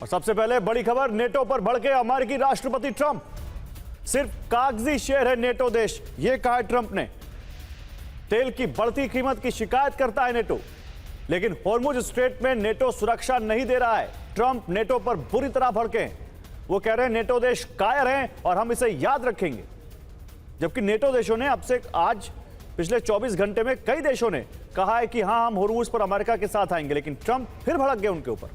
और सबसे पहले बड़ी खबर, नेटो पर भड़के अमेरिकी राष्ट्रपति ट्रंप। सिर्फ कागजी शेयर है नेटो देश, यह कहा है ट्रंप ने। तेल की बढ़ती कीमत की शिकायत करता है नेटो, लेकिन होर्मुज स्ट्रेट में नेटो सुरक्षा नहीं दे रहा है। ट्रंप नेटो पर बुरी तरह भड़के हैं। वो कह रहे हैं नेटो देश कायर हैं और हम इसे याद रखेंगे। जबकि नेटो देशों ने अब से आज पिछले 24 घंटे में कई देशों ने कहा है कि हां, हम होर्मुज पर अमेरिका के साथ आएंगे, लेकिन ट्रंप फिर भड़क गए उनके ऊपर।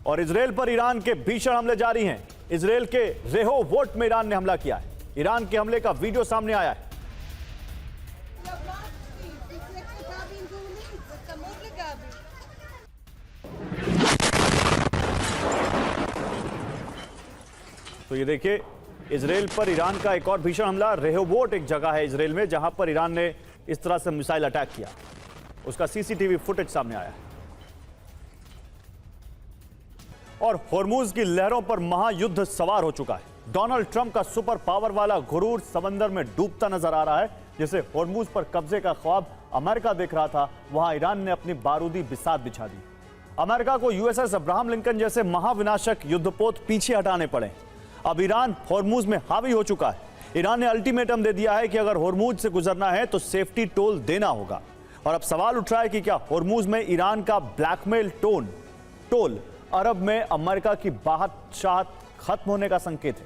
और इजरायल पर ईरान के भीषण हमले जारी हैं। इजरायल के रेहोवोट में ईरान ने हमला किया है। ईरान के हमले का वीडियो सामने आया है। तो ये देखिए, इजरायल पर ईरान का एक और भीषण हमला। रेहोवोट एक जगह है इजरायल में जहां पर ईरान ने इस तरह से मिसाइल अटैक किया। उसका सीसीटीवी फुटेज सामने आया है। और होर्मुज की लहरों पर महायुद्ध सवार हो चुका है। डोनाल्ड ट्रंप का सुपर पावर वाला गुरूर समंदर में डूबता नजर आ रहा है। जिसे होर्मुज पर कब्जे का ख्वाब अमेरिका देख रहा था, वहां ईरान ने अपनी बारूदी बिसात बिछा दी। अमेरिका को यूएसएस अब्राहम लिंकन जैसे महाविनाशक युद्धपोत पीछे हटाने पड़े। अब ईरान होर्मुज में हावी हो चुका है। ईरान ने अल्टीमेटम दे दिया है कि अगर होर्मुज से गुजरना है तो सेफ्टी टोल देना होगा। और अब सवाल उठ रहा है कि क्या होर्मुज में ईरान का ब्लैकमेल टोल अरब में अमेरिका की बादशाहत खत्म होने का संकेत है।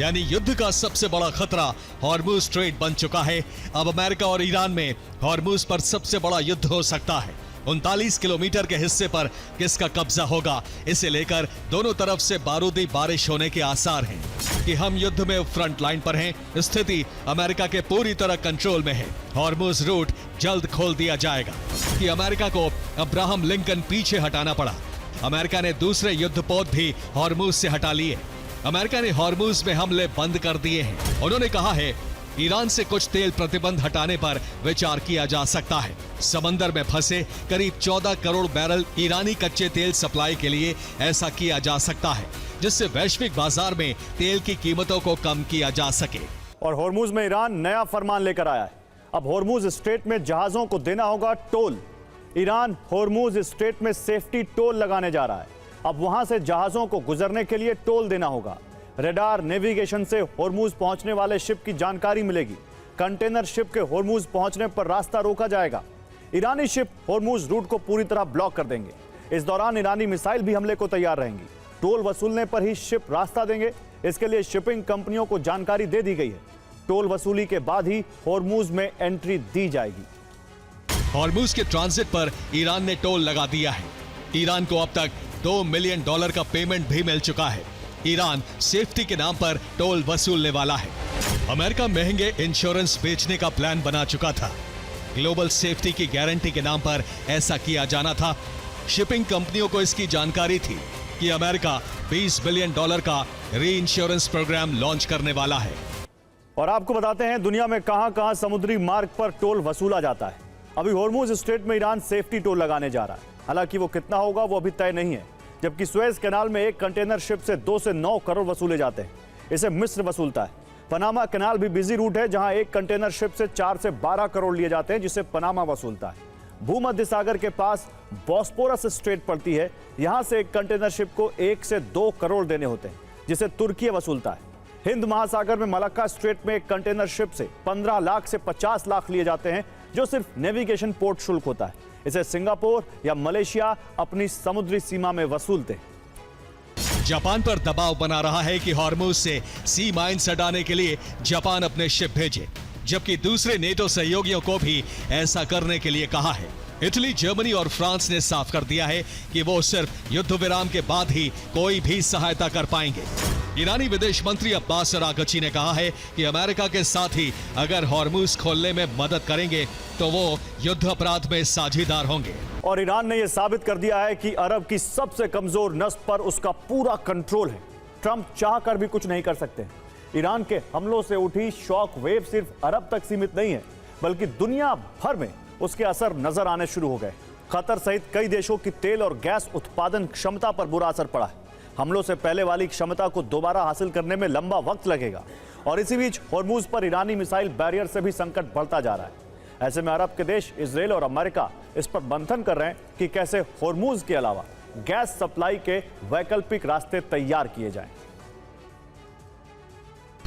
यानी युद्ध का सबसे बड़ा खतरा होर्मुज स्ट्रेट बन चुका है। अब अमेरिका और ईरान में होर्मुज पर सबसे बड़ा युद्ध हो सकता है। 39 किलोमीटर के हिस्से पर किसका कब्जा होगा, इसे लेकर दोनों तरफ से बारूदी बारिश होने के आसार हैं। कि हम युद्ध में फ्रंट लाइन पर हैं। स्थिति अमेरिका के पूरी तरह कंट्रोल में है। होर्मुज रूट जल्द खोल दिया जाएगा। कि अमेरिका को अब्राहम लिंकन पीछे हटाना पड़ा। अमेरिका ने दूसरे युद्धपोत भी होर्मुज से हटा लिए। अमेरिका ने होर्मुज में हमले बंद कर दिए हैं। उन्होंने कहा है ईरान से कुछ तेल प्रतिबंध हटाने पर विचार किया जा सकता है। समंदर में फंसे करीब 14 करोड़ बैरल ईरानी कच्चे तेल सप्लाई के लिए ऐसा किया जा सकता है, जिससे वैश्विक बाजार में तेल की कीमतों को कम किया जा सके। और होर्मुज में ईरान नया फरमान लेकर आया है। अब होर्मुज स्ट्रेट में जहाजों को देना होगा टोल। ईरान होर्मुज स्ट्रेट में सेफ्टी टोल लगाने जा रहा है। अब वहां से जहाजों को गुजरने के लिए टोल देना होगा। रडार नेविगेशन से होर्मुज पहुंचने वाले शिप की जानकारी मिलेगी। कंटेनर शिप के होर्मुज पहुंचने पर रास्ता रोका जाएगा। ईरानी शिप होर्मुज रूट को पूरी तरह ब्लॉक कर देंगे। इस दौरान ईरानी मिसाइल भी हमले को तैयार रहेंगी। टोल वसूलने पर ही शिप रास्ता देंगे। इसके लिए शिपिंग कंपनियों को जानकारी दे दी गई है। टोल वसूली के बाद ही होर्मुज में एंट्री दी जाएगी। होर्मुज के ट्रांजिट पर ईरान ने टोल लगा दिया है। ईरान को अब तक $2 मिलियन का पेमेंट भी मिल चुका है। ईरान सेफ्टी के नाम पर टोल वसूलने वाला है। अमेरिका महंगे इंश्योरेंस बेचने का प्लान बना चुका था। ग्लोबल सेफ्टी की गारंटी के नाम पर ऐसा किया जाना था। शिपिंग कंपनियों को इसकी जानकारी थी कि अमेरिका $20 बिलियन का री इंश्योरेंस प्रोग्राम लॉन्च करने वाला है। और आपको बताते हैं दुनिया में कहां-कहां समुद्री मार्ग पर टोल वसूला जाता है। अभी होर्मुज स्ट्रेट में ईरान सेफ्टी टोल लगाने जा रहा है। हालांकि वो कितना होगा वो अभी तय नहीं है। जबकि सुएज कैनाल में एक कंटेनर शिप से 2 से 9 करोड़ वसूले जाते हैं। इसे मिस्र वसूलता है। पनामा कैनाल भी बिजी रूट है, जहां एक कंटेनर शिप से 4 से 12 करोड़ लिए जाते हैं, जिसे पनामा वसूलता है। भूमध्य सागर के पास बॉस्पोरस स्ट्रेट पड़ती है। यहां से एक कंटेनर शिप को 1 से 2 करोड़ देने होते हैं, जिसे तुर्की वसूलता है। हिंद महासागर में मलक्का स्ट्रेट में एक कंटेनर शिप से 15 लाख से 50 लाख लिए जाते हैं, जो सिर्फ नेविगेशन पोर्ट शुल्क होता है। इसे सिंगापुर या मलेशिया अपनी समुद्री सीमा में वसूलते हैं। जापान पर दबाव बना रहा है कि होर्मुज से सी माइंस हटाने के लिए जापान अपने शिप भेजे, जबकि दूसरे नेटो सहयोगियों को भी ऐसा करने के लिए कहा है। इटली, जर्मनी और फ्रांस ने साफ कर दिया है कि वो सिर्फ युद्ध विराम के बाद ही कोई भी सहायता कर पाएंगे। ईरानी विदेश मंत्री अब्बास अरागची ने कहा है कि अमेरिका के साथ ही अगर होर्मुज खोलने में मदद करेंगे तो वो युद्ध अपराध में साझीदार होंगे। और ईरान ने यह साबित कर दिया है कि अरब की सबसे कमजोर नस्ल पर उसका पूरा कंट्रोल है। ट्रंप चाह कर भी कुछ नहीं कर सकते। ईरान के हमलों से उठी शॉक वेव सिर्फ अरब तक सीमित नहीं है, बल्कि दुनिया भर में उसके असर नजर आने शुरू हो गए। कतर सहित कई देशों की तेल और गैस उत्पादन क्षमता पर बुरा असर पड़ा है। हमलों से पहले वाली क्षमता को दोबारा हासिल करने में लंबा वक्त लगेगा। और इसी बीच होर्मुज पर ईरानी मिसाइल बैरियर से भी संकट बढ़ता जा रहा है। ऐसे में अरब के देश इजराइल और अमेरिका इस पर मंथन कर रहे हैं कि कैसे होर्मुज के अलावा गैस सप्लाई के वैकल्पिक रास्ते तैयार किए जाएं।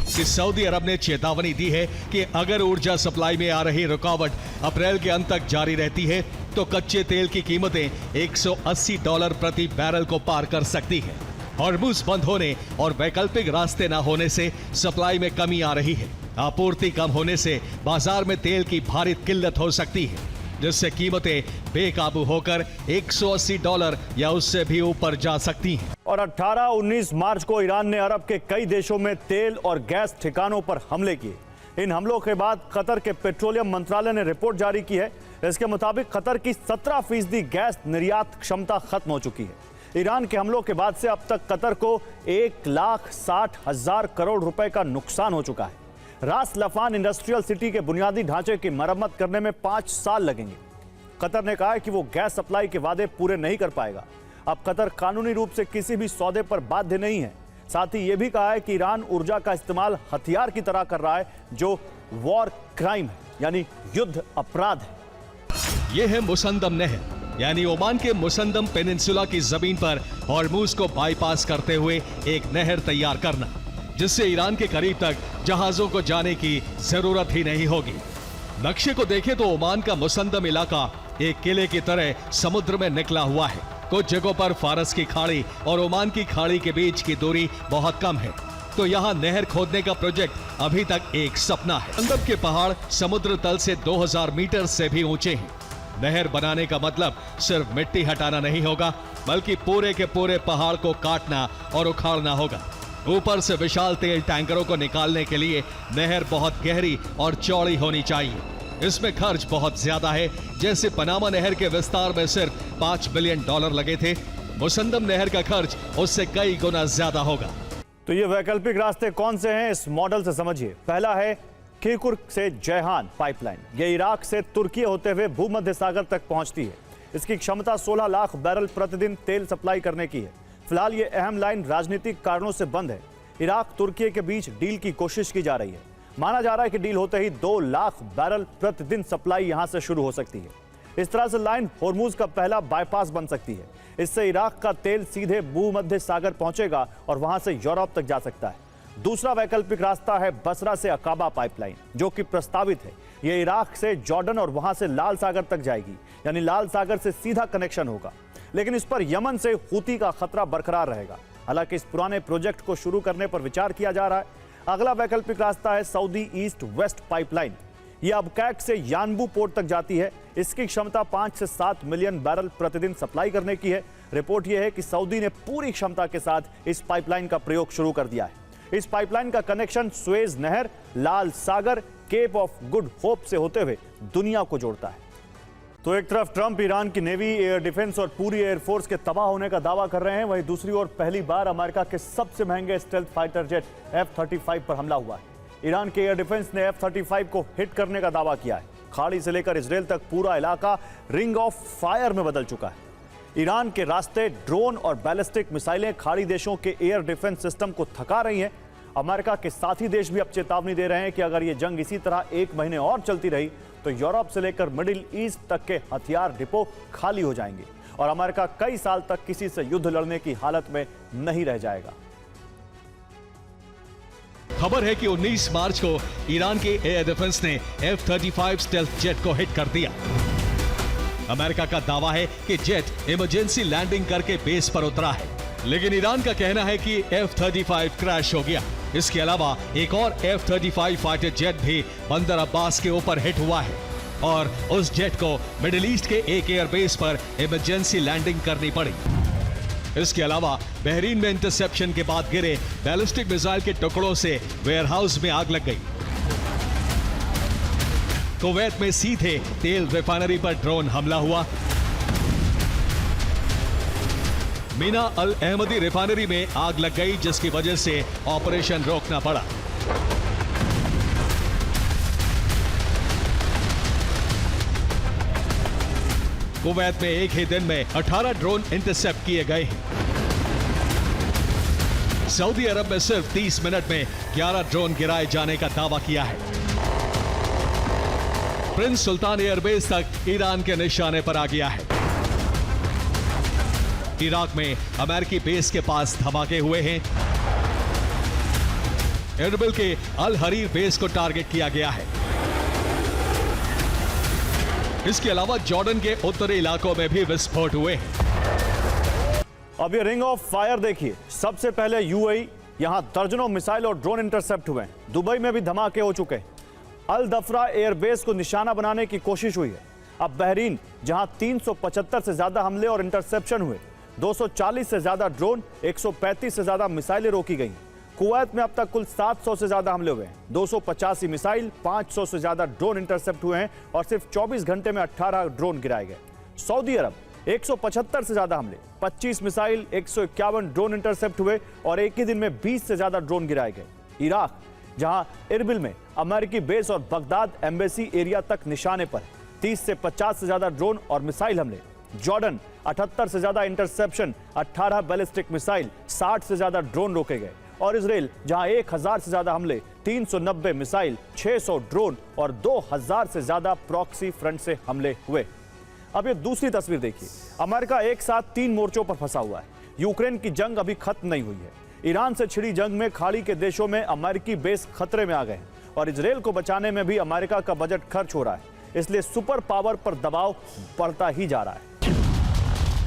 कि सऊदी अरब ने चेतावनी दी है कि अगर ऊर्जा सप्लाई में आ रही रुकावट अप्रैल के अंत तक जारी रहती है तो कच्चे तेल की कीमतें $180 प्रति बैरल को पार कर सकती है। हॉर्मुज बंद होने और वैकल्पिक रास्ते न होने से सप्लाई में कमी आ रही है। आपूर्ति कम होने से बाजार में तेल की भारी किल्लत हो सकती है, जिससे कीमतें बेकाबू होकर $180 या उससे भी ऊपर जा सकती हैं। और 18-19 मार्च को ईरान ने अरब के कई देशों में तेल और गैस ठिकानों पर हमले किए। इन हमलों के बाद कतर के पेट्रोलियम मंत्रालय ने रिपोर्ट जारी की है। इसके मुताबिक कतर की 17% गैस निर्यात क्षमता खत्म हो चुकी है। ईरान के हमलों के बाद से अब तक कतर को 1,60,000 करोड़ रुपए का नुकसान हो चुका है। रास लफान इंडस्ट्रियल सिटी के बुनियादी ढांचे की मरम्मत करने में 5 साल लगेंगे। कतर ने कहा है कि वो गैस सप्लाई के वादे पूरे नहीं कर पाएगा। अब कतर कानूनी रूप से किसी भी सौदे पर बाध्य नहीं है। साथ ही ये भी कहा है कि ईरान ऊर्जा का इस्तेमाल हथियार की तरह कर रहा है, जो वॉर क्राइम है, यानी युद्ध अपराध है। यह है मुसंदम नहर, यानी ओमान के मुसंदम पेनिनसुला की जमीन पर हॉर्मुज को बाईपास करते हुए एक नहर तैयार करना, जिससे ईरान के करीब तक जहाजों को जाने की जरूरत ही नहीं होगी। नक्शे को देखें तो ओमान का मुसंदम इलाका एक किले की तरह समुद्र में निकला हुआ है। कुछ जगहों पर फारस की खाड़ी और ओमान की खाड़ी के बीच की दूरी बहुत कम है, तो यहाँ नहर खोदने का प्रोजेक्ट अभी तक एक सपना है। मुसंदम के पहाड़ समुद्र तल से 2000 मीटर से भी ऊंचे हैं। नहर बनाने का मतलब सिर्फ मिट्टी हटाना नहीं होगा, बल्कि पूरे के पूरे पहाड़ को काटना और उखाड़ना होगा। ऊपर से विशाल तेल टैंकरों को निकालने के लिए नहर बहुत गहरी और चौड़ी होनी चाहिए। इसमें खर्च बहुत ज्यादा है। जैसे पनामा नहर के विस्तार में सिर्फ $5 बिलियन लगे थे, मुसंदम नहर का खर्च उससे कई गुना ज्यादा होगा। तो ये वैकल्पिक रास्ते कौन से हैं, इस मॉडल से समझिए। पहला है किरकुक से जयहान पाइपलाइन। ये इराक से तुर्की होते हुए भूमध्य सागर तक पहुंचती है। इसकी क्षमता 16 लाख बैरल प्रतिदिन तेल सप्लाई करने की है। फिलहाल ये अहम लाइन राजनीतिक कारणों से बंद है। इराक तुर्की के बीच डील की कोशिश की जा रही है। माना जा रहा है कि डील होते ही 2 लाख बैरल प्रतिदिन सप्लाई यहां से शुरू हो सकती है। इस तरह से लाइन होर्मुज का पहला बाईपास बन सकती है। इससे इराक का तेल सीधे भूमध्य सागर पहुंचेगा और वहां से यूरोप तक जा सकता है। दूसरा वैकल्पिक रास्ता है बसरा से अकाबा पाइपलाइन, जो कि प्रस्तावित है। यह इराक से जॉर्डन और वहां से लाल सागर तक जाएगी, यानी लाल सागर से सीधा कनेक्शन होगा। लेकिन इस पर यमन से हूती का खतरा बरकरार रहेगा। हालांकि इस पुराने प्रोजेक्ट को शुरू करने पर विचार किया जा रहा है। अगला वैकल्पिक रास्ता है सऊदी ईस्ट वेस्ट पाइपलाइन। यह अबकैक से यानबू पोर्ट तक जाती है। इसकी क्षमता 5 से 7 मिलियन बैरल प्रतिदिन सप्लाई करने की है। रिपोर्ट यह है कि सऊदी ने पूरी क्षमता के साथ इस पाइपलाइन का प्रयोग शुरू कर दिया है। इस पाइपलाइन का कनेक्शन सुएज नहर, लाल सागर, केप ऑफ गुड होप से होते हुए दुनिया को जोड़ता है। तो एक तरफ ट्रंप ईरान की नेवी, एयर डिफेंस और पूरी एयरफोर्स के तबाह होने का दावा कर रहे हैं, वहीं दूसरी ओर पहली बार अमेरिका के सबसे महंगे स्टेल्थ फाइटर जेट F-35 पर हमला हुआ है। ईरान के एयर डिफेंस ने F-35 को हिट करने का दावा किया है। खाड़ी से लेकर इजराइल तक पूरा इलाका रिंग ऑफ फायर में बदल चुका है। ईरान के रास्ते ड्रोन और बैलिस्टिक मिसाइलें खाड़ी देशों के एयर डिफेंस सिस्टम को थका रही हैं। अमेरिका के साथी देश भी अब चेतावनी दे रहे हैं कि अगर ये जंग इसी तरह 1 महीने और चलती रही तो यूरोप से लेकर मिडिल ईस्ट तक के हथियार डिपो खाली हो जाएंगे और अमेरिका कई साल तक किसी से युद्ध लड़ने की हालत में नहीं रह जाएगा। खबर है कि 19 मार्च को ईरान के एयर डिफेंस ने F-35 स्टेल्थ जेट को हिट कर दिया। अमेरिका का दावा है कि जेट इमरजेंसी लैंडिंग करके बेस पर उतरा है, लेकिन ईरान का कहना है कि F-35 क्रैश हो गया। इसके अलावा एक और F-35 फाइटर जेट भी बंदर अब्बास के ऊपर हिट हुआ है और उस जेट को मिडिल ईस्ट के एक एयरबेस पर इमरजेंसी लैंडिंग करनी पड़ी। इसके अलावा बहरीन में इंटरसेप्शन के बाद गिरे बैलिस्टिक मिसाइल के टुकड़ों से वेयरहाउस में आग लग गई। कुवैत में सीधे तेल रिफाइनरी पर ड्रोन हमला हुआ। मीना अल अहमदी रिफाइनरी में आग लग गई, जिसकी वजह से ऑपरेशन रोकना पड़ा। कुवैत में एक ही दिन में 18 ड्रोन इंटरसेप्ट किए गए हैं। सऊदी अरब में सिर्फ 30 मिनट में 11 ड्रोन गिराए जाने का दावा किया है। प्रिंस सुल्तान एयरबेस तक ईरान के निशाने पर आ गया है। इराक में अमेरिकी बेस के पास धमाके हुए हैं। एरबिल के अल हरीर बेस को टारगेट किया गया है। इसके अलावा जॉर्डन के उत्तरी इलाकों में भी विस्फोट हुए हैं। अब ये रिंग ऑफ फायर देखिए। सबसे पहले यूएई, यहां दर्जनों मिसाइल और ड्रोन इंटरसेप्ट हुए हैं। दुबई में भी धमाके हो चुके हैं। अल दफरा एयरबेस को निशाना बनाने की कोशिश हुई है। अब बहरीन, जहां 375 से ज्यादा हमले और इंटरसेप्शन हुए, 240 से ज्यादा ड्रोन, 135 से ज्यादा मिसाइलें रोकी गई। कुवैत में अब तक कुल 700 से ज्यादा हमले हुए हैं। 285 मिसाइल, 500 से ज्यादा ड्रोन इंटरसेप्ट हुए हैं और सिर्फ 24 घंटे में 18 ड्रोन गिराए गए। सऊदी अरब, 175 से ज्यादा हमले, 25 मिसाइल, 151 ड्रोन इंटरसेप्ट हुए और एक ही दिन में 20 से ज्यादा ड्रोन गिराए गए। इराक, जहां इरबिल में अमेरिकी बेस और बगदाद एम्बेसी एरिया तक निशाने पर 30 से 50 से ज्यादा ड्रोन और मिसाइल हमले। जॉर्डन, 78 से ज्यादा इंटरसेप्शन, 18 बैलिस्टिक मिसाइल, 60 से ज्यादा ड्रोन रोके गए। और इजराइल, जहां 1000 से ज्यादा हमले, 390 मिसाइल, 600 ड्रोन और 2000 से ज्यादा प्रॉक्सी फ्रंट से हमले हुए। अब ये दूसरी तस्वीर देखिए। अमेरिका एक साथ 3 मोर्चों पर फंसा हुआ है। यूक्रेन की जंग अभी खत्म नहीं हुई है। ईरान से छिड़ी जंग में खाड़ी के देशों में अमेरिकी बेस खतरे में आ गए और इजराइल को बचाने में भी अमेरिका का बजट खर्च हो रहा है। इसलिए सुपर पावर पर दबाव बढ़ता ही जा रहा है।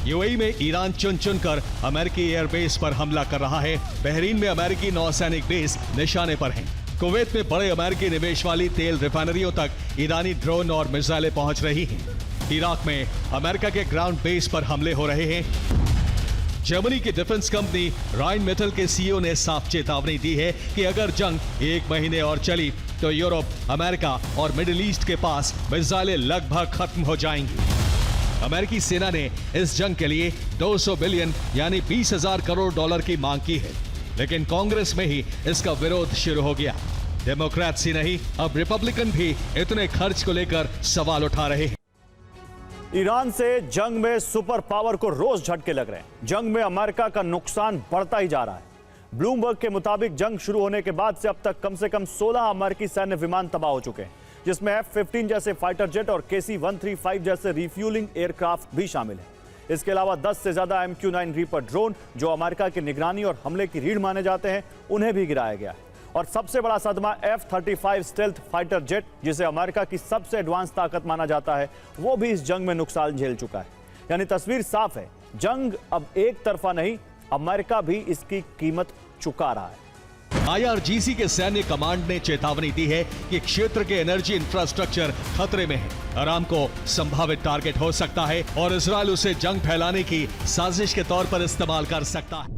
यूएई में ईरान चुन चुन कर अमेरिकी एयरबेस पर हमला कर रहा है। बहरीन में अमेरिकी नौसैनिक बेस निशाने पर हैं। कुवैत में बड़े अमेरिकी निवेश वाली तेल रिफाइनरियों तक ईरानी ड्रोन और मिसाइलें पहुंच रही हैं। इराक में अमेरिका के ग्राउंड बेस पर हमले हो रहे हैं। जर्मनी की डिफेंस कंपनी राइन मेटल के सीईओ ने साफ चेतावनी दी है कि अगर जंग 1 महीने और चली तो यूरोप, अमेरिका और मिडिल ईस्ट के पास मिसाइलें लगभग खत्म हो जाएंगी। अमेरिकी सेना ने इस जंग के लिए 200 बिलियन यानी 20,000 करोड़ डॉलर की मांग की है, लेकिन कांग्रेस में ही इसका विरोध शुरू हो गया। डेमोक्रेट्स ही नहीं, अब रिपब्लिकन भी इतने खर्च को लेकर सवाल उठा रहे हैं। ईरान से जंग में सुपर पावर को रोज झटके लग रहे हैं। जंग में अमेरिका का नुकसान बढ़ता ही जा रहा है। ब्लूमबर्ग के मुताबिक जंग शुरू होने के बाद से अब तक कम से कम 16 अमेरिकी सैन्य विमान तबाह हो चुके हैं, जिसमें F-15 जैसे फाइटर जेट और KC-135 जैसे रिफ्यूलिंग एयरक्राफ्ट भी शामिल हैं। इसके अलावा 10 से ज्यादा MQ-9 रीपर ड्रोन, जो अमेरिका की निगरानी और हमले की रीढ़ माने जाते हैं, उन्हें भी गिराया गया है। और सबसे बड़ा सदमा F-35 स्टेल्थ फाइटर जेट, जिसे अमेरिका की सबसे एडवांस ताकत माना जाता है, वो भी इस जंग में नुकसान झेल चुका है। यानी तस्वीर साफ है, जंग अब एक तरफा नहीं, अमेरिका भी इसकी कीमत चुका रहा है। IRGC के सैन्य कमांड ने चेतावनी दी है कि क्षेत्र के एनर्जी इंफ्रास्ट्रक्चर खतरे में है। अरामको संभावित टारगेट हो सकता है और इजरायल उसे जंग फैलाने की साजिश के तौर पर इस्तेमाल कर सकता है।